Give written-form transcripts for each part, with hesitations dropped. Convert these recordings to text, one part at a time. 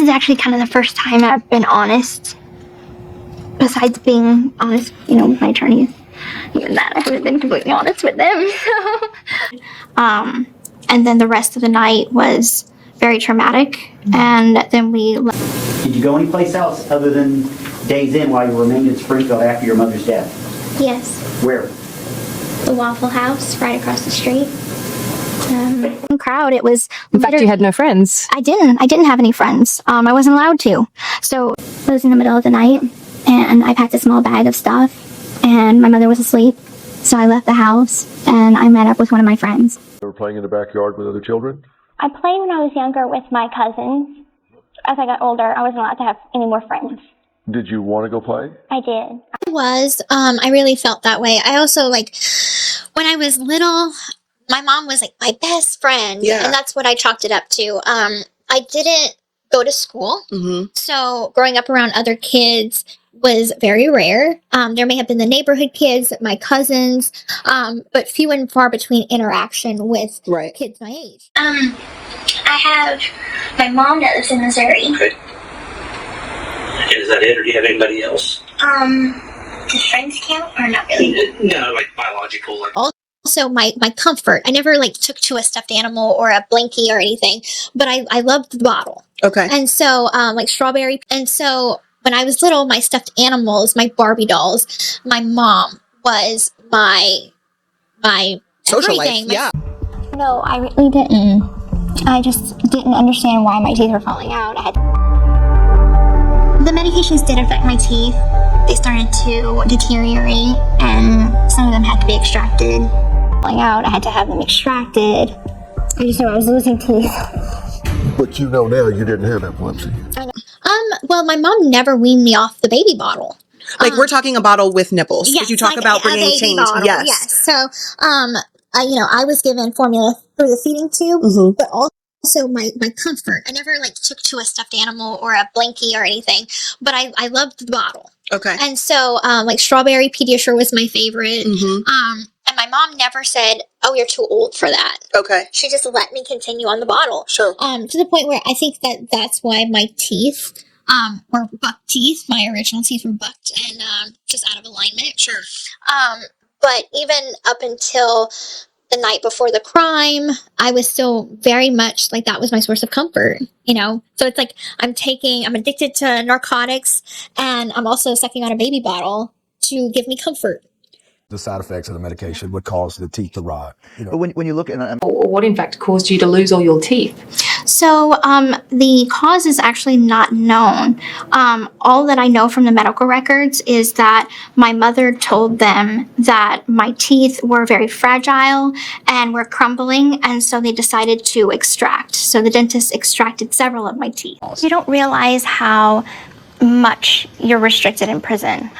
is actually kind of the first time I've been honest. Besides being honest, with my attorneys. Even that, I haven't been completely honest with them. And then the rest of the night was very traumatic. And then we left. Did you go anyplace else other than Days Inn while you remained in Springfield after your mother's death? Yes. Where? The Waffle House, right across the street. Crowd. It was. In fact, you had no friends. I didn't have any friends. I wasn't allowed to. So it was in the middle of the night, and I packed a small bag of stuff, and my mother was asleep. So I left the house, and I met up with one of my friends. You were playing in the backyard with other children? I played when I was younger with my cousins. As I got older, I wasn't allowed to have any more friends. Did you want to go play? I did. I really felt that way. I also, when I was little, my mom was my best friend. Yeah. And that's what I chalked it up to. I didn't go to school. Mm-hmm. So growing up around other kids was very rare. There may have been the neighborhood kids, my cousins, but few and far between interaction with kids my age. I have my mom that lives in Missouri. Okay. And is that it, or do you have anybody else? Does friends count or not really? No, biological. Also, my comfort. I never took to a stuffed animal or a blankie or anything, but I loved the bottle. Okay. And so, strawberry. And so, when I was little, my stuffed animals, my Barbie dolls, my mom was my social everything. life. Yeah. No, I really didn't. I just didn't understand why my teeth were falling out. The medications did affect my teeth. They started to deteriorate, and some of them had to be extracted. Falling out, I had to have them extracted. I just knew I was losing teeth. But now you didn't have epilepsy. Well, my mom never weaned me off the baby bottle. We're talking a bottle with nipples. Yes, Did you talk about bringing change? Bottle, yes. Yes. So, I was given formula through the feeding tube, but also my comfort. I never took to a stuffed animal or a blankie or anything, but I loved the bottle. Okay. And so, strawberry Pediasure was my favorite. And my mom never said, "Oh, you're too old for that." Okay. She just let me continue on the bottle. Sure. To the point where I think that's why my teeth were buck teeth. My original teeth were bucked and just out of alignment. Sure. But even up until the night before the crime, I was still very much that was my source of comfort, So it's I'm addicted to narcotics, and I'm also sucking on a baby bottle to give me comfort. The side effects of the medication would cause the teeth to rot. But when you look at Or what in fact caused you to lose all your teeth? So the cause is actually not known. All that I know from the medical records is that my mother told them that my teeth were very fragile and were crumbling, and so they decided to extract. So the dentist extracted several of my teeth. You don't realize how much you're restricted in prison.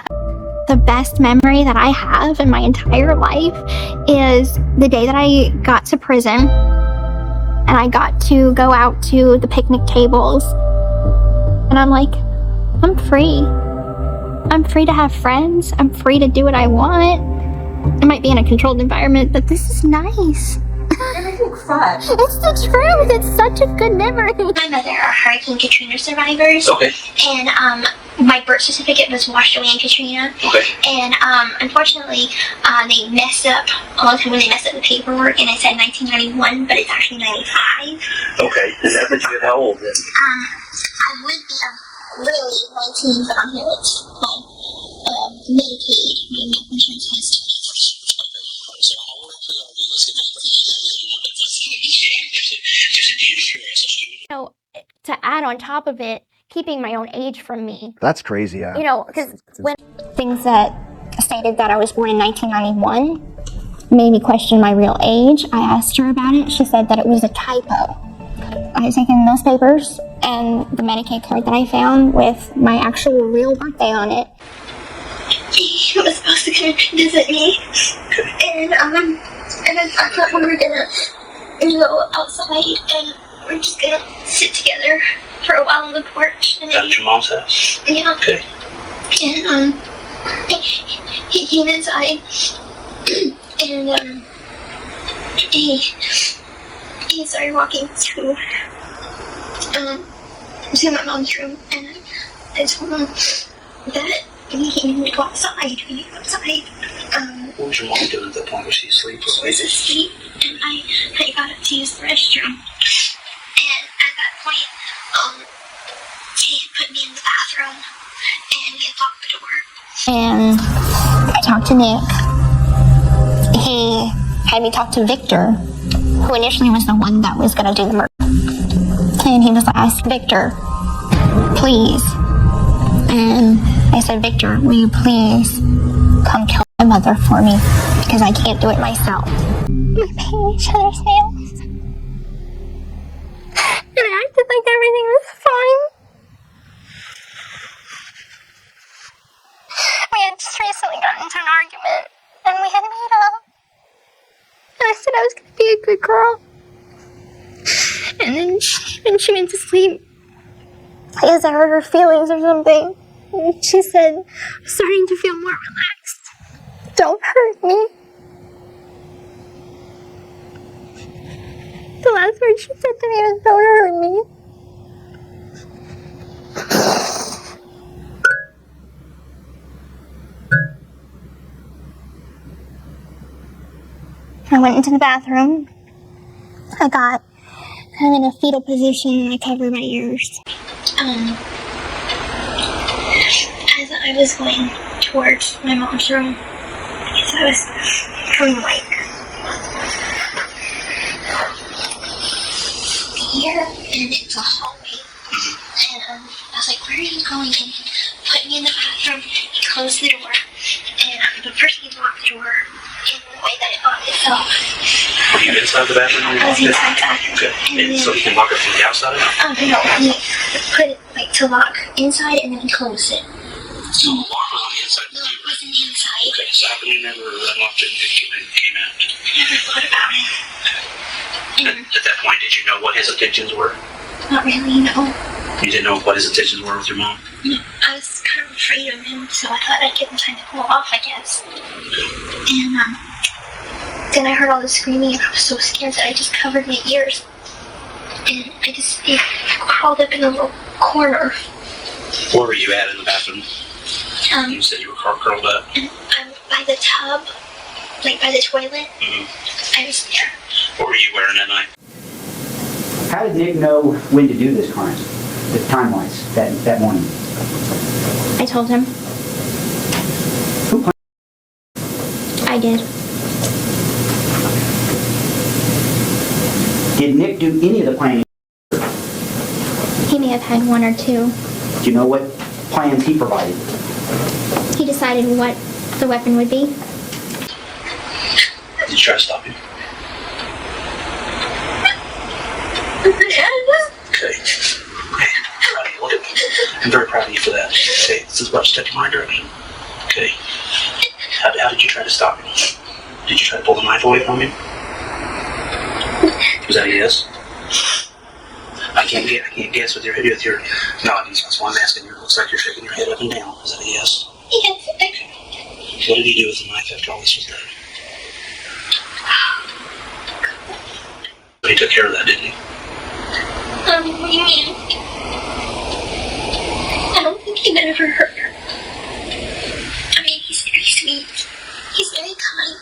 The best memory that I have in my entire life is the day that I got to prison and I got to go out to the picnic tables. And I'm I'm free. I'm free to have friends. I'm free to do what I want. I might be in a controlled environment, but this is nice. It's the truth. It's such a good memory. My mother are Hurricane Katrina survivors. Okay. And my birth certificate was washed away in Katrina. Okay. And unfortunately, they messed up all the time when they messed up the paperwork, and it said 1991, but it's actually 95. Okay. Is that what you how old then? I would be really 19, but I'm here with Medicaid. My insurance has to add on top of it, keeping my own age from me. That's crazy, yeah. Because when things that stated that I was born in 1991 made me question my real age, I asked her about it. She said that it was a typo. I had taken those papers and the Medicaid card that I found with my actual real birthday on it. He was supposed to come and visit me, and I thought we were gonna go outside and we're just gonna sit together for a while on the porch. And At your mom's house? Yeah. Okay. And he came inside, and he started walking to to my mom's room, and I told him that he needed to go outside. We need to go outside. What was your mom doing at that point? Was she asleep? She was asleep, and I got up to use the restroom. And at that point, he put me in the bathroom, and he had locked the door. And I talked to Nick. He had me talk to Victor, who initially was the one that was going to do the murder. And he was like, ask Victor, please. And I said, Victor, will you please come kill my mother for me? Because I can't do it myself. We paid each other's nails. And I acted like everything was fine. We had just recently gotten into an argument, and we had made up. And I said I was going to be a good girl. And then when she went to sleep, I guess I hurt her feelings or something. And she said, I'm starting to feel more relaxed. Don't hurt me. The last word she said to me was, don't hurt me. I went into the bathroom. I got kind of in a fetal position and I covered my ears. As I was going towards my mom's room, as I was from like here and it's a hallway. And I was like, where are you going? And he put me in the bathroom, he closed the door, and but first he locked the door in the way that it locked itself. Were you inside the bathroom when you I was locked it? inside the bathroom. Okay. And so you can lock it from the outside? No, he put it like to lock inside and then he closed it. So the lock was on the inside? No, it wasn't inside. Okay, so how come you never unlocked it and it came out? I never thought about it. At that point, did you know what his intentions were? Not really, no. You didn't know what his intentions were with your mom? No, I was kind of afraid of him, so I thought I'd give him time to cool off, I guess. And then I heard all the screaming and I was so scared that I just covered my ears. And I just crawled up in a little corner. Where were you at in the bathroom? You said you were curled up. And I'm by the tub, like by the toilet. I was there. What were you wearing that night? How did Nick know when to do this crime, the time-wise, that morning? I told him. Who planned? I did. Did Nick do any of the planning? He may have had one or two. Do you know what plans he provided? He decided what the weapon would be. Did you try to stop him? Okay. I'm very proud of you for that. Okay, this is about to step in my direction. Okay. How did you try to stop him? Did you try to pull the knife away from him? Was that a yes? I can't guess with your nodding, so that's why I'm asking you. It looks like you're shaking your head up and down. Is that a yes? Yes. Okay. What did he do with the knife after all this was done? He took care of that, didn't he? What do you mean? I don't think he'd ever hurt her. I mean, he's very sweet. He's very kind.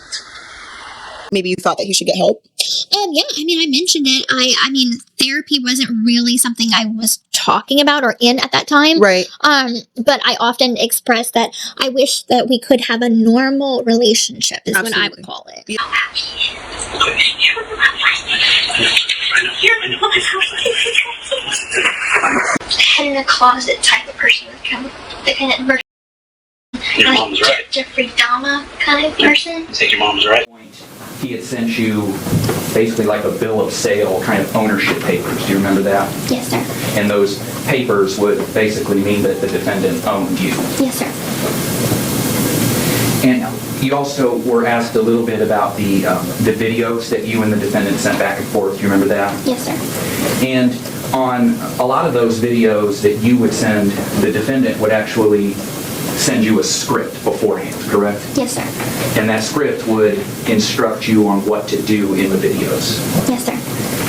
Maybe you thought that he should get help? Yeah, I mean, I mentioned it. I mean, therapy wasn't really something I was talking about or in at that time. Right. But I often express that I wish that we could have a normal relationship is what I would call it. Okay. Head in a closet type of person, the kind of person. Your mom's right. Jeffrey Dahmer kind of person. You think your mom's right? He had sent you basically like a bill of sale, kind of ownership papers. Do you remember that? Yes, sir. And those papers would basically mean that the defendant owned you. Yes, sir. And you also were asked a little bit about the videos that you and the defendant sent back and forth. Do you remember that? Yes, sir. And on a lot of those videos that you would send, the defendant would actually send you a script beforehand, correct? Yes, sir. And that script would instruct you on what to do in the videos. Yes, sir.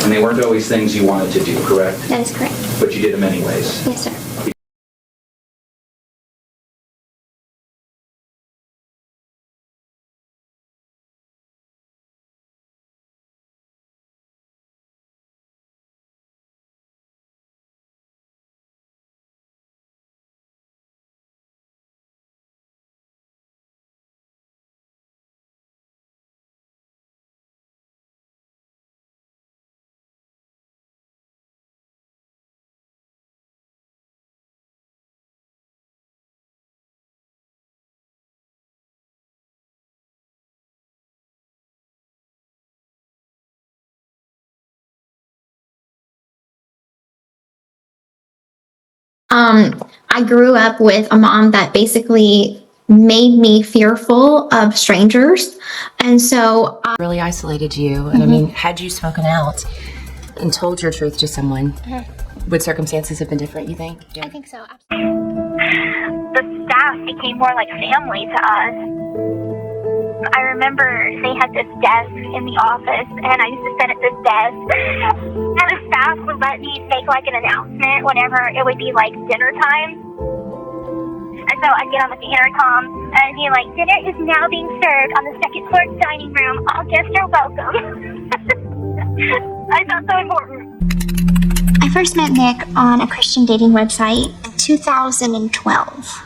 And they weren't always things you wanted to do, correct? That is correct. but you did them anyways. Yes, sir. I grew up with a mom that basically made me fearful of strangers. And so really isolated you. And I mean, had you spoken out and told your truth to someone, would circumstances have been different, you think? I think so. The staff became more like family to us. I remember they had this desk in the office, and I used to sit at this desk, and the staff would let me make like an announcement whenever it would be like dinner time. And so I'd get on the intercom and be like, dinner is now being served on the second floor dining room. All guests are welcome. I felt so important. I first met Nick on a Christian dating website in 2012.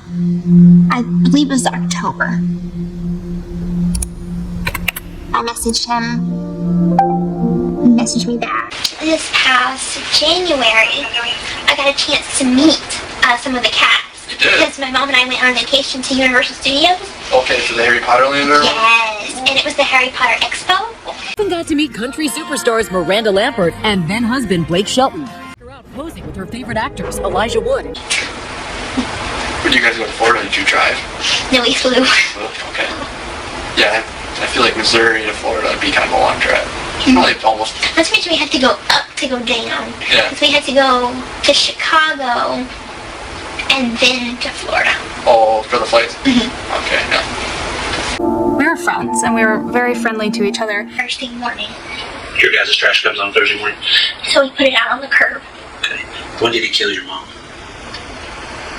I believe it was October. I messaged him, he messaged me back. This past January, I got a chance to meet some of the cast. You did? Because my mom and I went on vacation to Universal Studios. Okay, so the Harry Potter land there? Yes, and it was the Harry Potter Expo. Even got to meet country superstars Miranda Lambert and then husband Blake Shelton. Her out posing with her favorite actors, Elijah Wood. When you guys go to Florida, did you drive? No, we flew. Okay. Yeah, I feel like Missouri to Florida would be kind of a long trip. Probably almost. That's because we had to go up to go down. Yeah. Because we had to go to Chicago and then to Florida. Oh, for the flights? Okay, yeah. We were friends, and we were very friendly to each other. Thursday morning. Your guys' trash comes on Thursday morning? So we put it out on the curb. Okay. When did he kill your mom?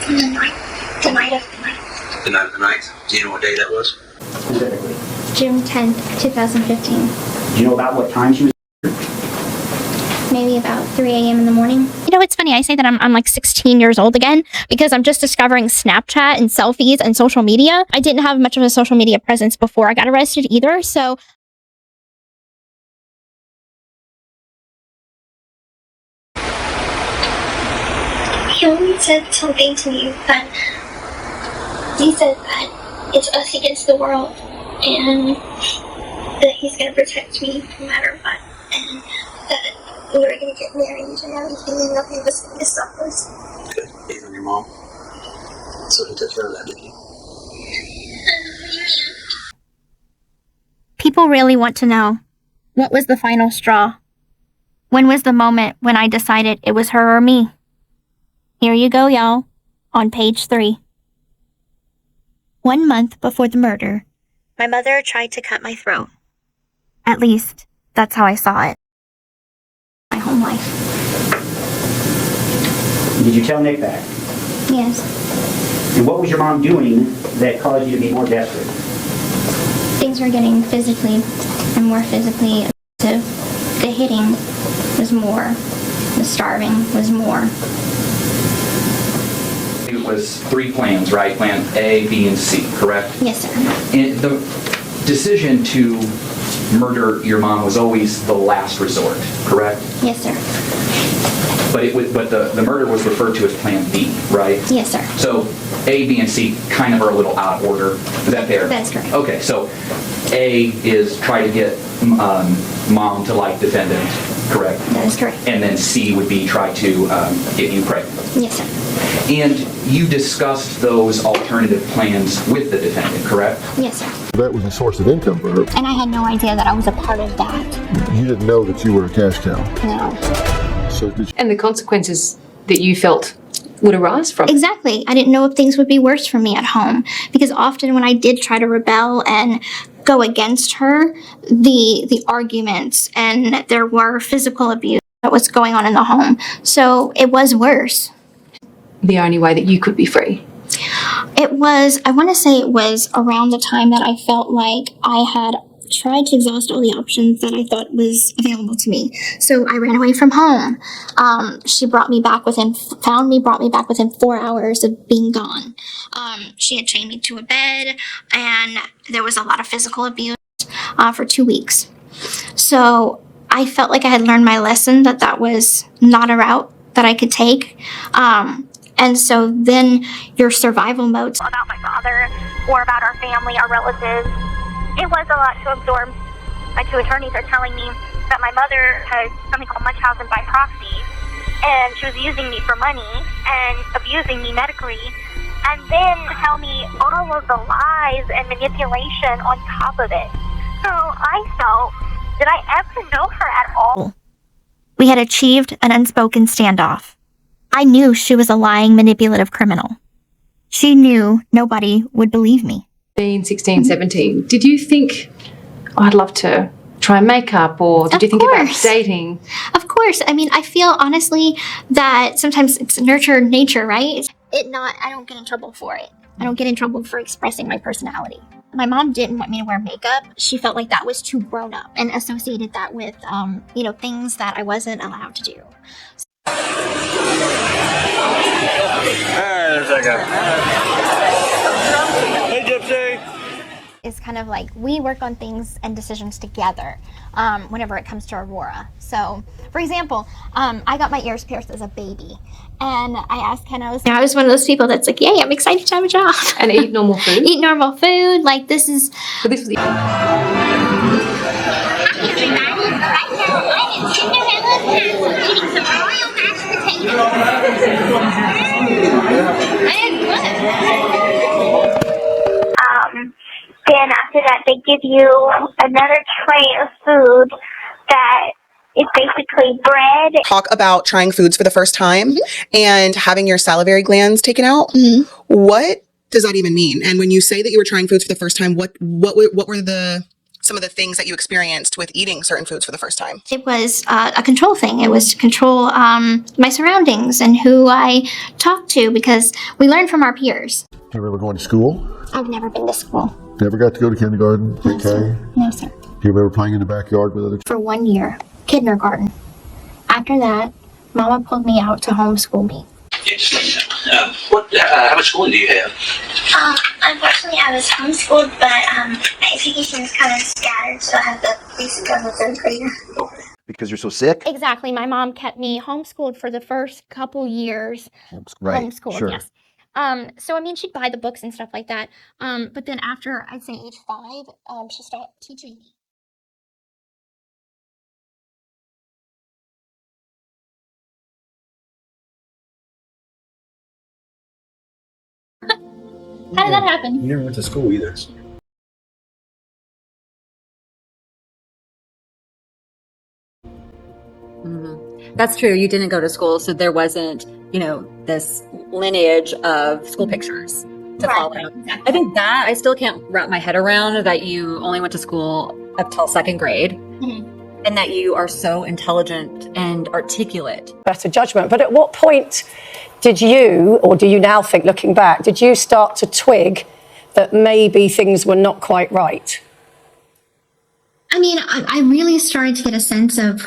The night of the night. The night of the night? Do you know what day that was? Specifically. June 10th, 2015. Do you know about what time she was? Maybe about 3 a.m. in the morning. you know, it's funny. I say that I'm like 16 years old again because I'm just discovering Snapchat and selfies and social media. I didn't have much of a social media presence before I got arrested either. So He only said something to me that he said that it's us against the world and that he's going to protect me no matter what and that we were going to get married and everything and nothing was going to stop us. Okay, even your mom? So he took care of that, didn't he? people really want to know, what was the final straw? When was the moment when I decided it was her or me? Here you go, y'all, on page 3. 1 month before the murder, my mother tried to cut my throat. At least, that's how I saw it. My home life. Did you tell Nick that? Yes. And what was your mom doing that caused you to be more desperate? Things were getting physically and more physically aggressive. The hitting was more. The starving was more. It was 3 plans, right? Plan A, B, and C, correct? Yes, sir. And the decision to murder your mom was always the last resort, correct? Yes, sir. But the murder was referred to as Plan B, right? Yes, sir. So A, B, and C kind of are a little out of order. Is that fair? That's correct. Okay, so A is try to get mom to like defendant, correct? That is correct. And then C would be try to get you pregnant. Yes, sir. And you discussed those alternative plans with the defendant, correct? Yes, sir. That was a source of income for her. And I had no idea that I was a part of that. You didn't know that you were a cash cow. No. So did you? And the consequences that you felt would arise from it. Exactly. I didn't know if things would be worse for me at home because often when I did try to rebel and go against her, the arguments and there were physical abuse. what's going on in the home. So it was worse. The only way that you could be free. It was, I want to say it was around the time that I felt like I had tried to exhaust all the options that I thought was available to me. So I ran away from home. She brought me back within 4 hours of being gone. She had chained me to a bed, and there was a lot of physical abuse for 2 weeks. So I felt like I had learned my lesson, that was not a route that I could take. And so then your survival modes. About my father or about our family, our relatives. It was a lot to absorb. My two attorneys are telling me that my mother had something called Munchausen by proxy, and she was using me for money and abusing me medically, and then tell me all of the lies and manipulation on top of it. So I felt, did I ever know her at all? We had achieved an unspoken standoff. I knew she was a lying, manipulative criminal. She knew nobody would believe me. 16, 17. Did you think, oh, I'd love to try makeup, or did you think about dating? Of course. I mean, I feel honestly that sometimes it's nurture nature, right? I don't get in trouble for it. I don't get in trouble for expressing my personality. My mom didn't want me to wear makeup. She felt like that was too grown up and associated that with, things that I wasn't allowed to do. Hey, Gypsy. It's kind of like we work on things and decisions together whenever it comes to Aurora. So, for example, I got my ears pierced as a baby, and I asked Ken, I was one of those people that's like, yay, I'm excited to have a job. And eat normal food? Eat normal food. Like, this is... So this was the... Then after that, they give you another tray of food that is basically bread. Talk about trying foods for the first time and having your salivary glands taken out. What does that even mean? And when you say that you were trying foods for the first time, what were some of the things that you experienced with eating certain foods for the first time? It was a control thing. It was to control my surroundings and who I talked to, because we learn from our peers. Do you remember going to school? I've never been to school. Never got to go to kindergarten? No, sir. No, sir. Do you remember playing in the backyard with other kids? For 1 year, kindergarten. After that, Mama pulled me out to homeschool me. How much schooling do you have? Unfortunately, I was homeschooled, but my education is kind of scattered, so I have to basically go to third grader. Because you're so sick? Exactly. My mom kept me homeschooled for the first couple years. Right. Homeschooled, Sure. yes. So, I mean, she'd buy the books and stuff like that. But then after, I'd say age 5, she stopped teaching me. How did that happen? You never went to school either. That's true. You didn't go to school, so there wasn't, this lineage of school pictures to follow. Exactly. I think that I still can't wrap my head around that you only went to school up till 2nd grade, and that you are so intelligent and articulate. Better judgment. But at what point did you, or do you now think, looking back, did you start to twig that maybe things were not quite right? I mean, I really started to get a sense of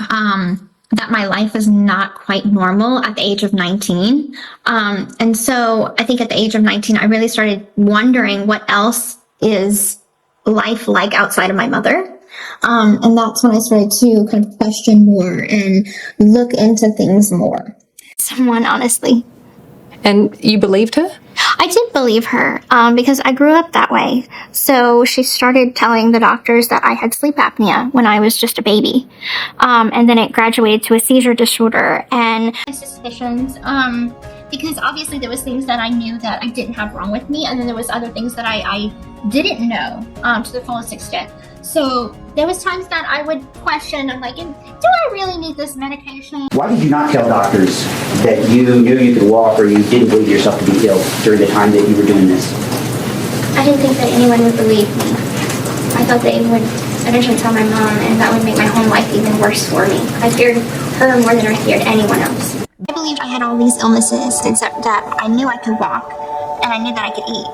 that my life is not quite normal at the age of 19. And so I think at the age of 19, I really started wondering what else is life like outside of my mother. And that's when I started to kind of question more and look into things more. Someone, honestly. And you believed her? I did believe her because I grew up that way. So she started telling the doctors that I had sleep apnea when I was just a baby. And then it graduated to a seizure disorder and suspicions. Because obviously there was things that I knew that I didn't have wrong with me. And then there was other things that I didn't know to the fullest extent. So there was times that I would question, I'm like, do I really need this medication? Why did you not tell doctors that you knew you could walk or you didn't believe yourself to be ill during the time that you were doing this? I didn't think that anyone would believe me. I thought they would I didn't tell my mom, and that would make my home life even worse for me. I feared her more than I feared anyone else. I believed I had all these illnesses, except that I knew I could walk, and I knew that I could eat.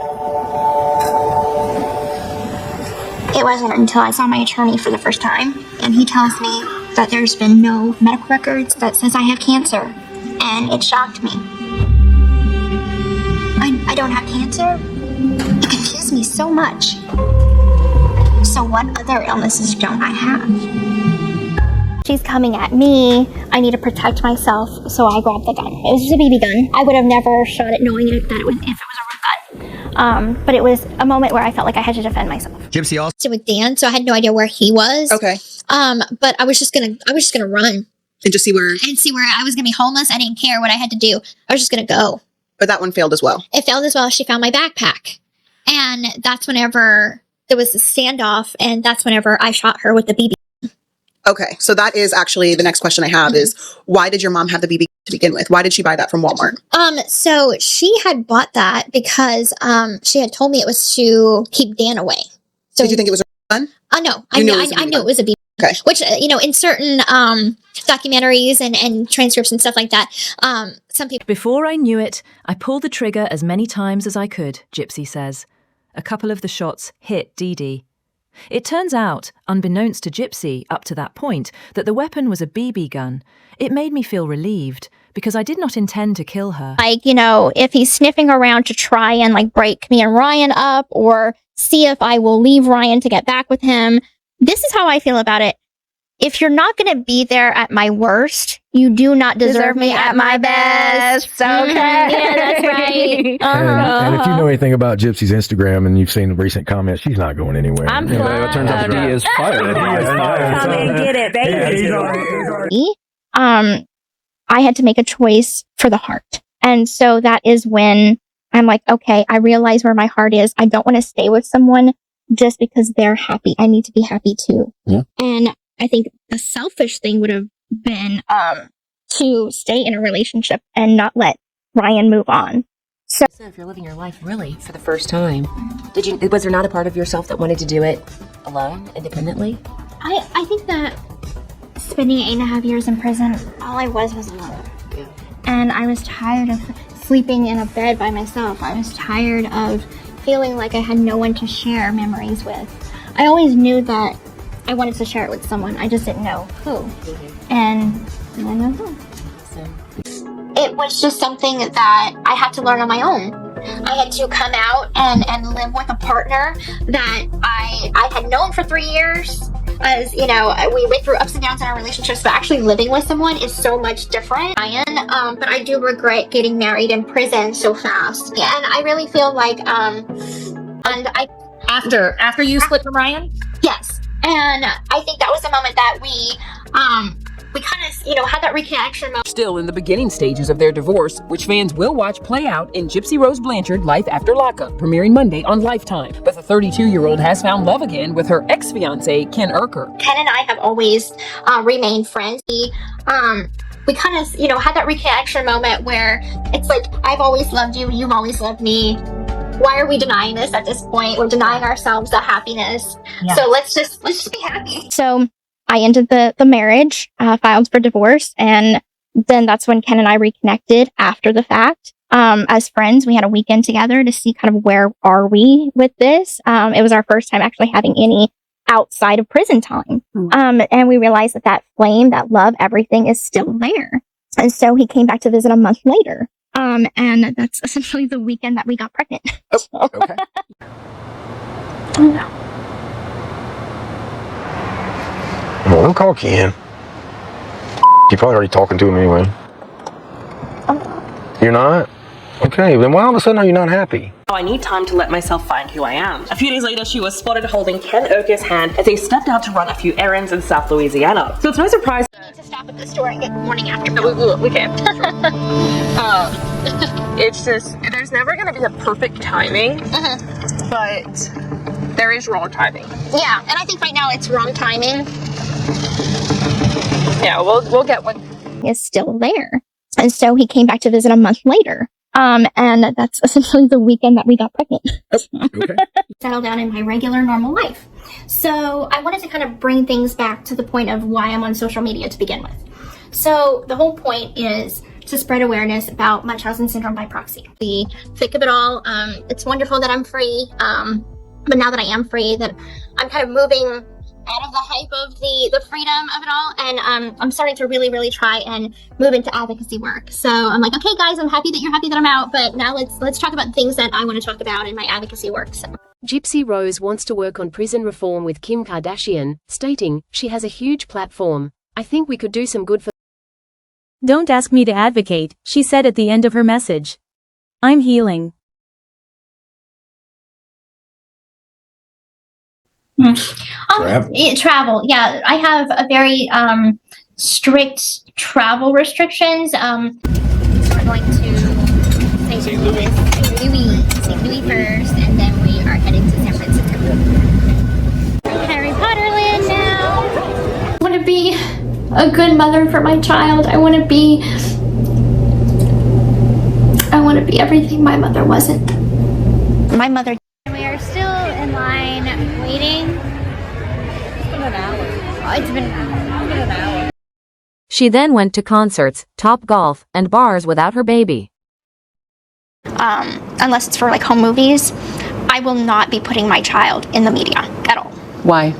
It wasn't until I saw my attorney for the first time, and he tells me that there's been no medical records that says I have cancer, and it shocked me. I don't have cancer? It confused me so much. So what other illnesses don't I have? She's coming at me. I need to protect myself, so I grabbed the gun. It was just a BB gun. I would have never shot it knowing that it was if it was a real gun. But it was a moment where I felt like I had to defend myself. Gypsy also With Dan, so I had no idea where he was. Okay. But I was just gonna run And just see where. and see where I was gonna be homeless. I didn't care what I had to do. I was just gonna go. But that one failed as well. It failed as well. She found my backpack, and that's whenever there was a standoff, and that's whenever I shot her with the BB. Okay. So that is actually the next question I have is why did your mom have the BB to begin with? Why did she buy that from Walmart? So she had bought that because she had told me it was to keep Dan away. So Did you think it was a gun? No, You I knew knew it was a I BB knew it was a BB. Okay. Which in certain documentaries and transcripts and stuff like that, some people. Before I knew it, I pulled the trigger as many times as I could, Gypsy says. A couple of the shots hit Dee Dee. It turns out, unbeknownst to Gypsy up to that point, that the weapon was a BB gun. It made me feel relieved, because I did not intend to kill her. Like, if he's sniffing around to try and break me and Ryan up, or see if I will leave Ryan to get back with him. This is how I feel about it. If you're not going to be there at my worst, you do not deserve me at my best. Okay. Yeah, that's right. And if you know anything about Gypsy's Instagram and you've seen the recent comments, she's not going anywhere. I'm You know, glad. it turns out that he is fired. Come and get it, baby. I had to make a choice for the heart. And so that is when I'm like, okay, I realize where my heart is. I don't want to stay with someone just because they're happy. I need to be happy too. Yeah. And I think the selfish thing would have been to stay in a relationship and not let Ryan move on. So if you're living your life really for the first time, was there not a part of yourself that wanted to do it alone, independently? I think that spending 8.5 years in prison, all I was alone. Yeah. And I was tired of sleeping in a bed by myself. I was tired of feeling like I had no one to share memories with. I always knew that I wanted to share it with someone. I just didn't know who. And I know who. It was just something that I had to learn on my own. I had to come out and live with a partner that I had known for 3 years. As we went through ups and downs in our relationships, but actually living with someone is so much different. But I do regret getting married in prison so fast. And I really feel like, After you split from Ryan? Yes. And I think that was the moment that we kind of, had that reconnection moment. Still in the beginning stages of their divorce, which fans will watch play out in Gypsy Rose Blanchard Life After Lockup, premiering Monday on Lifetime. But the 32-year-old has found love again with her ex-fiance, Ken Urker. Ken and I have always remained friends. We kind of, had that reconnection moment where it's like, I've always loved you, you've always loved me. Why are we denying this at this point? We're denying ourselves the happiness. Yeah. So let's just be happy. So I ended the marriage, filed for divorce, and then that's when Ken and I reconnected after the fact. As friends, we had a weekend together to see kind of where are we with this. It was our first time actually having any outside of prison time. And we realized that flame, that love, everything is still there. And so he came back to visit a month later. And that's essentially the weekend that we got pregnant. Oh, okay. Oh, no. Well, don't call Ken. You're probably already talking to him anyway. You're not? Okay, then why all of a sudden are you not happy? I need time to let myself find who I am. A few days later, she was spotted holding Ken Urker's hand as they stepped out to run a few errands in South Louisiana. So it's no surprise. We need to stop at the store and get morning after. We can. It's just, there's never going to be a perfect timing, but there is wrong timing. Yeah, and I think right now it's wrong timing. Yeah, we'll get one. Is still there. And so he came back to visit a month later. And that's essentially the weekend that we got pregnant. Okay. Settle down in my regular normal life. So I wanted to kind of bring things back to the point of why I'm on social media to begin with. So the whole point is to spread awareness about Munchausen syndrome by proxy. The thick of it all, it's wonderful that I'm free, but now that I am free, that I'm kind of moving out of the hype of the freedom of it all, and I'm starting to really try and move into advocacy work. So I'm like, okay guys, I'm happy that you're happy that I'm out, but now let's talk about things that I want to talk about in my advocacy work. So Gypsy Rose wants to work on prison reform with Kim Kardashian, stating, "She has a huge platform. I think we could do some good for." Don't ask me to advocate, she said at the end of her message. I'm healing. Travel. Yeah, I have a very strict travel restrictions. So we're going to St. Louis first, and then we are heading to San Francisco. Harry Potter land now. I want to be a good mother for my child. I want to be everything my mother wasn't. My mother. We are still in line waiting. It's been an hour. It's been an hour. She then went to concerts, Top Golf, and bars without her baby. Unless it's for like home movies, I will not be putting my child in the media at all. Why?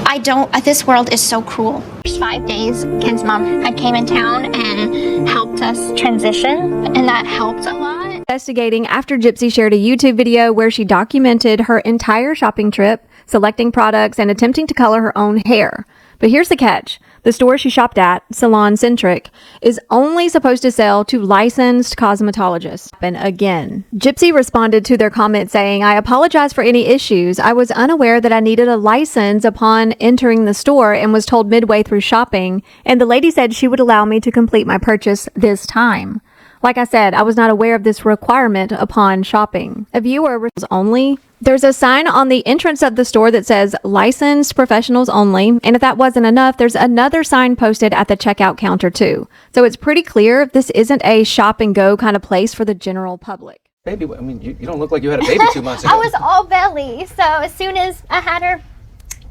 I don't, this world is so cruel. First 5 days, Ken's mom had came in town and helped us transition, and that helped a lot. Investigating after Gypsy shared a YouTube video where she documented her entire shopping trip, selecting products, and attempting to color her own hair. But here's the catch. The store she shopped at, Salon Centric, is only supposed to sell to licensed cosmetologists. And again, Gypsy responded to their comment saying, "I apologize for any issues. I was unaware that I needed a license upon entering the store and was told midway through shopping, and the lady said she would allow me to complete my purchase this time. Like I said, I was not aware of this requirement upon shopping. A viewer was only. There's a sign on the entrance of the store that says licensed professionals only. And if that wasn't enough, there's another sign posted at the checkout counter too. So it's pretty clear this isn't a shop and go kind of place for the general public." Baby, I mean, you don't look like you had a baby 2 months ago. I was all belly, so as soon as I had her,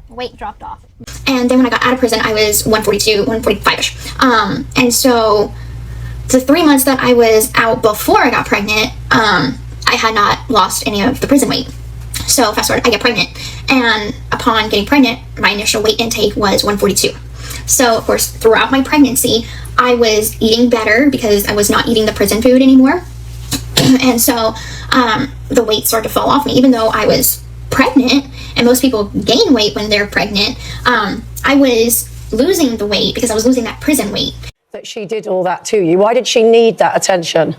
weight dropped off. And then when I got out of prison, I was 142, 145-ish. And so the 3 months that I was out before I got pregnant, I had not lost any of the prison weight. So fast forward, I get pregnant, and upon getting pregnant, my initial weight intake was 142. So of course, throughout my pregnancy, I was eating better because I was not eating the prison food anymore. And so the weight started to fall off me, even though I was pregnant, and most people gain weight when they're pregnant. I was losing the weight because I was losing that prison weight. That she did all that to you. Why did she need that attention?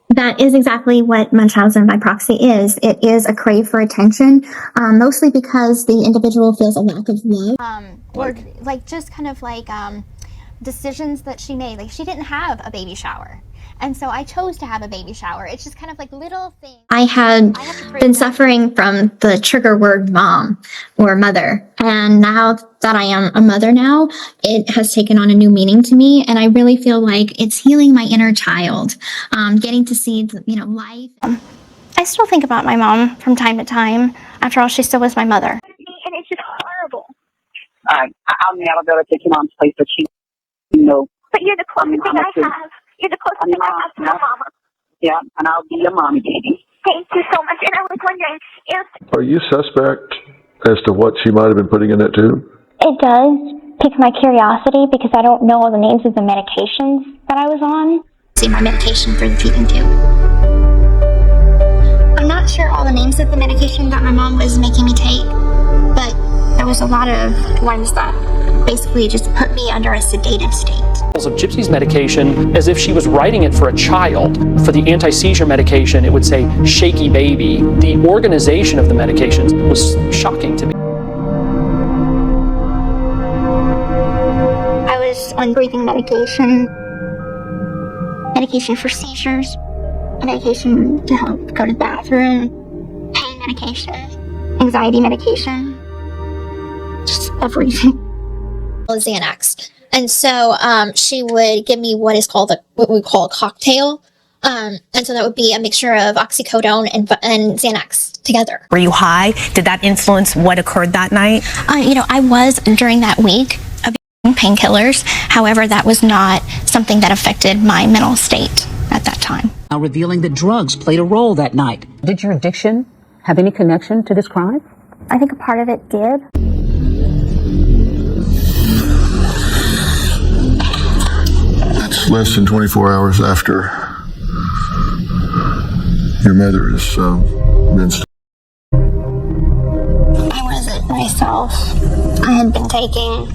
That is exactly what Munchausen by proxy is. It is a crave for attention, mostly because the individual feels a lack of love. Or like just kind of like decisions that she made. Like she didn't have a baby shower. And so I chose to have a baby shower. It's just kind of like little things. I had been suffering from the trigger word mom or mother. And now that I am a mother now, it has taken on a new meaning to me. And I really feel like it's healing my inner child, getting to see, life. I still think about my mom from time to time. After all, she still was my mother. And it's just horrible. I'll never go to take your mom's place, but But you're the closest thing I have. You're the closest thing I have to my mama. Yeah, and I'll be your mommy, baby. Thank you so much. And I was wondering if... Are you suspect as to what she might have been putting in it too? It does pique my curiosity because I don't know all the names of the medications that I was on. See my medication for the teething tube. I'm not sure all the names of the medication that my mom was making me take, but there was a lot of ones that basically just put me under a sedated state. Of Gypsy's medication as if she was writing it for a child. For the anti-seizure medication, it would say shaky baby. The organization of the medications was shocking to me. I was on breathing medication for seizures, medication to help go to the bathroom, pain medication, anxiety medication, just everything. Xanax. And so she would give me what we call a cocktail And so that would be a mixture of oxycodone and Xanax together. Were you high? Did that influence what occurred that night? I was during that week abusing painkillers. However, that was not something that affected my mental state at that time. Now revealing that drugs played a role that night. Did your addiction have any connection to this crime? I think a part of it did. It's less than 24 hours after your mother has been I wasn't myself. I had been taking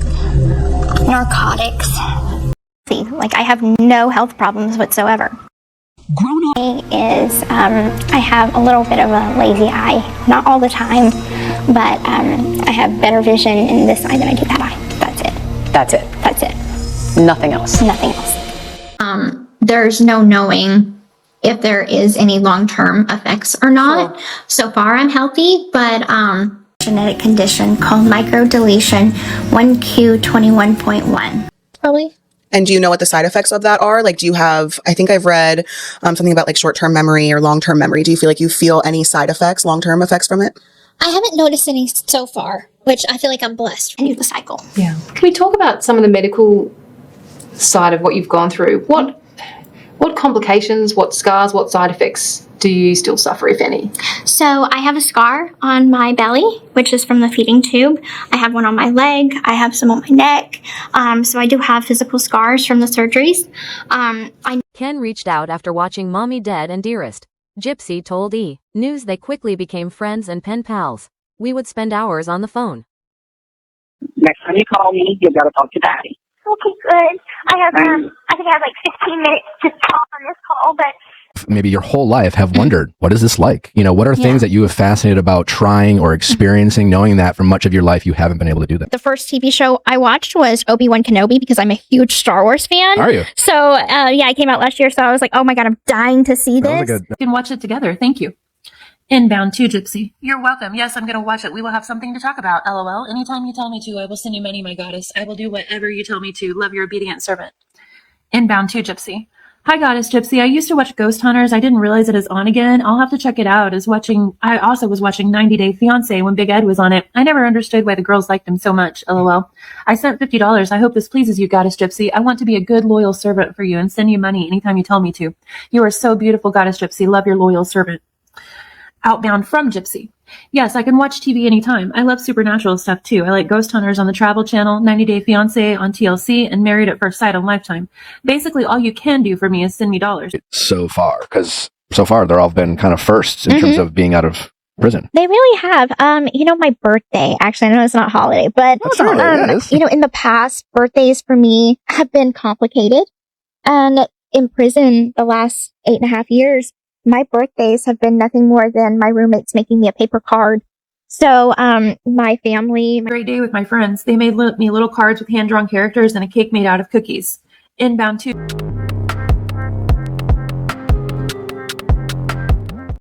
narcotics. See, like I have no health problems whatsoever. Grown up is I have a little bit of a lazy eye. Not all the time, but I have better vision in this eye than I do that eye. That's it. That's it. That's it. Nothing else. Nothing else. There's no knowing if there is any long-term effects or not. So far, I'm healthy, but Genetic condition called microdeletion 1q21.1. Probably. And do you know what the side effects of that are? Like, do you have, I think I've read something about like short-term memory or long-term memory. Do you feel like you feel any side effects, long-term effects from it? I haven't noticed any so far, which I feel like I'm blessed. Continue the cycle. Yeah. Can we talk about some of the medical side of what you've gone through? What complications, what scars, what side effects do you still suffer, if any? So I have a scar on my belly, which is from the feeding tube. I have one on my leg. I have some on my neck. So I do have physical scars from the surgeries. Ken reached out after watching Mommy Dead and Dearest. Gypsy told E! News they quickly became friends and pen pals. We would spend hours on the phone. Next time you call me, you gotta talk to Daddy. Okay, good. I think I have like 15 minutes to talk on this call, but maybe your whole life have wondered, what is this like? You know, what are things that you have fascinated about trying or experiencing, knowing that for much of your life you haven't been able to do that? The first TV show I watched was Obi-Wan Kenobi because I'm a huge Star Wars fan. Are you? So, it came out last year, so I was like, oh my God, I'm dying to see this. We can watch it together. Thank you. Inbound to Gypsy. You're welcome. Yes, I'm going to watch it. We will have something to talk about. LOL. Anytime you tell me to, I will send you money, my goddess. I will do whatever you tell me to. Love, your obedient servant. Inbound to Gypsy. Hi, Goddess Gypsy. I used to watch Ghost Hunters. I didn't realize it is on again. I'll have to check it out. I also was watching 90 Day Fiancé when Big Ed was on it. I never understood why the girls liked him so much. LOL. I sent $50. I hope this pleases you, Goddess Gypsy. I want to be a good, loyal servant for you and send you money anytime you tell me to. You are so beautiful, Goddess Gypsy. Love, your loyal servant. Outbound from Gypsy. Yes, I can watch TV anytime. I love supernatural stuff too. I like Ghost Hunters on the Travel Channel, 90 Day Fiancé on TLC, and Married at First Sight on Lifetime. Basically, all you can do for me is send me dollars. So far, because so far they're all been kind of firsts in terms of being out of prison. They really have. My birthday, actually, I know it's not a holiday, but, in the past, birthdays for me have been complicated. And in prison the last 8.5 years, my birthdays have been nothing more than my roommates making me a paper card. So, my family. Great day with my friends. They made me little cards with hand-drawn characters and a cake made out of cookies. Inbound to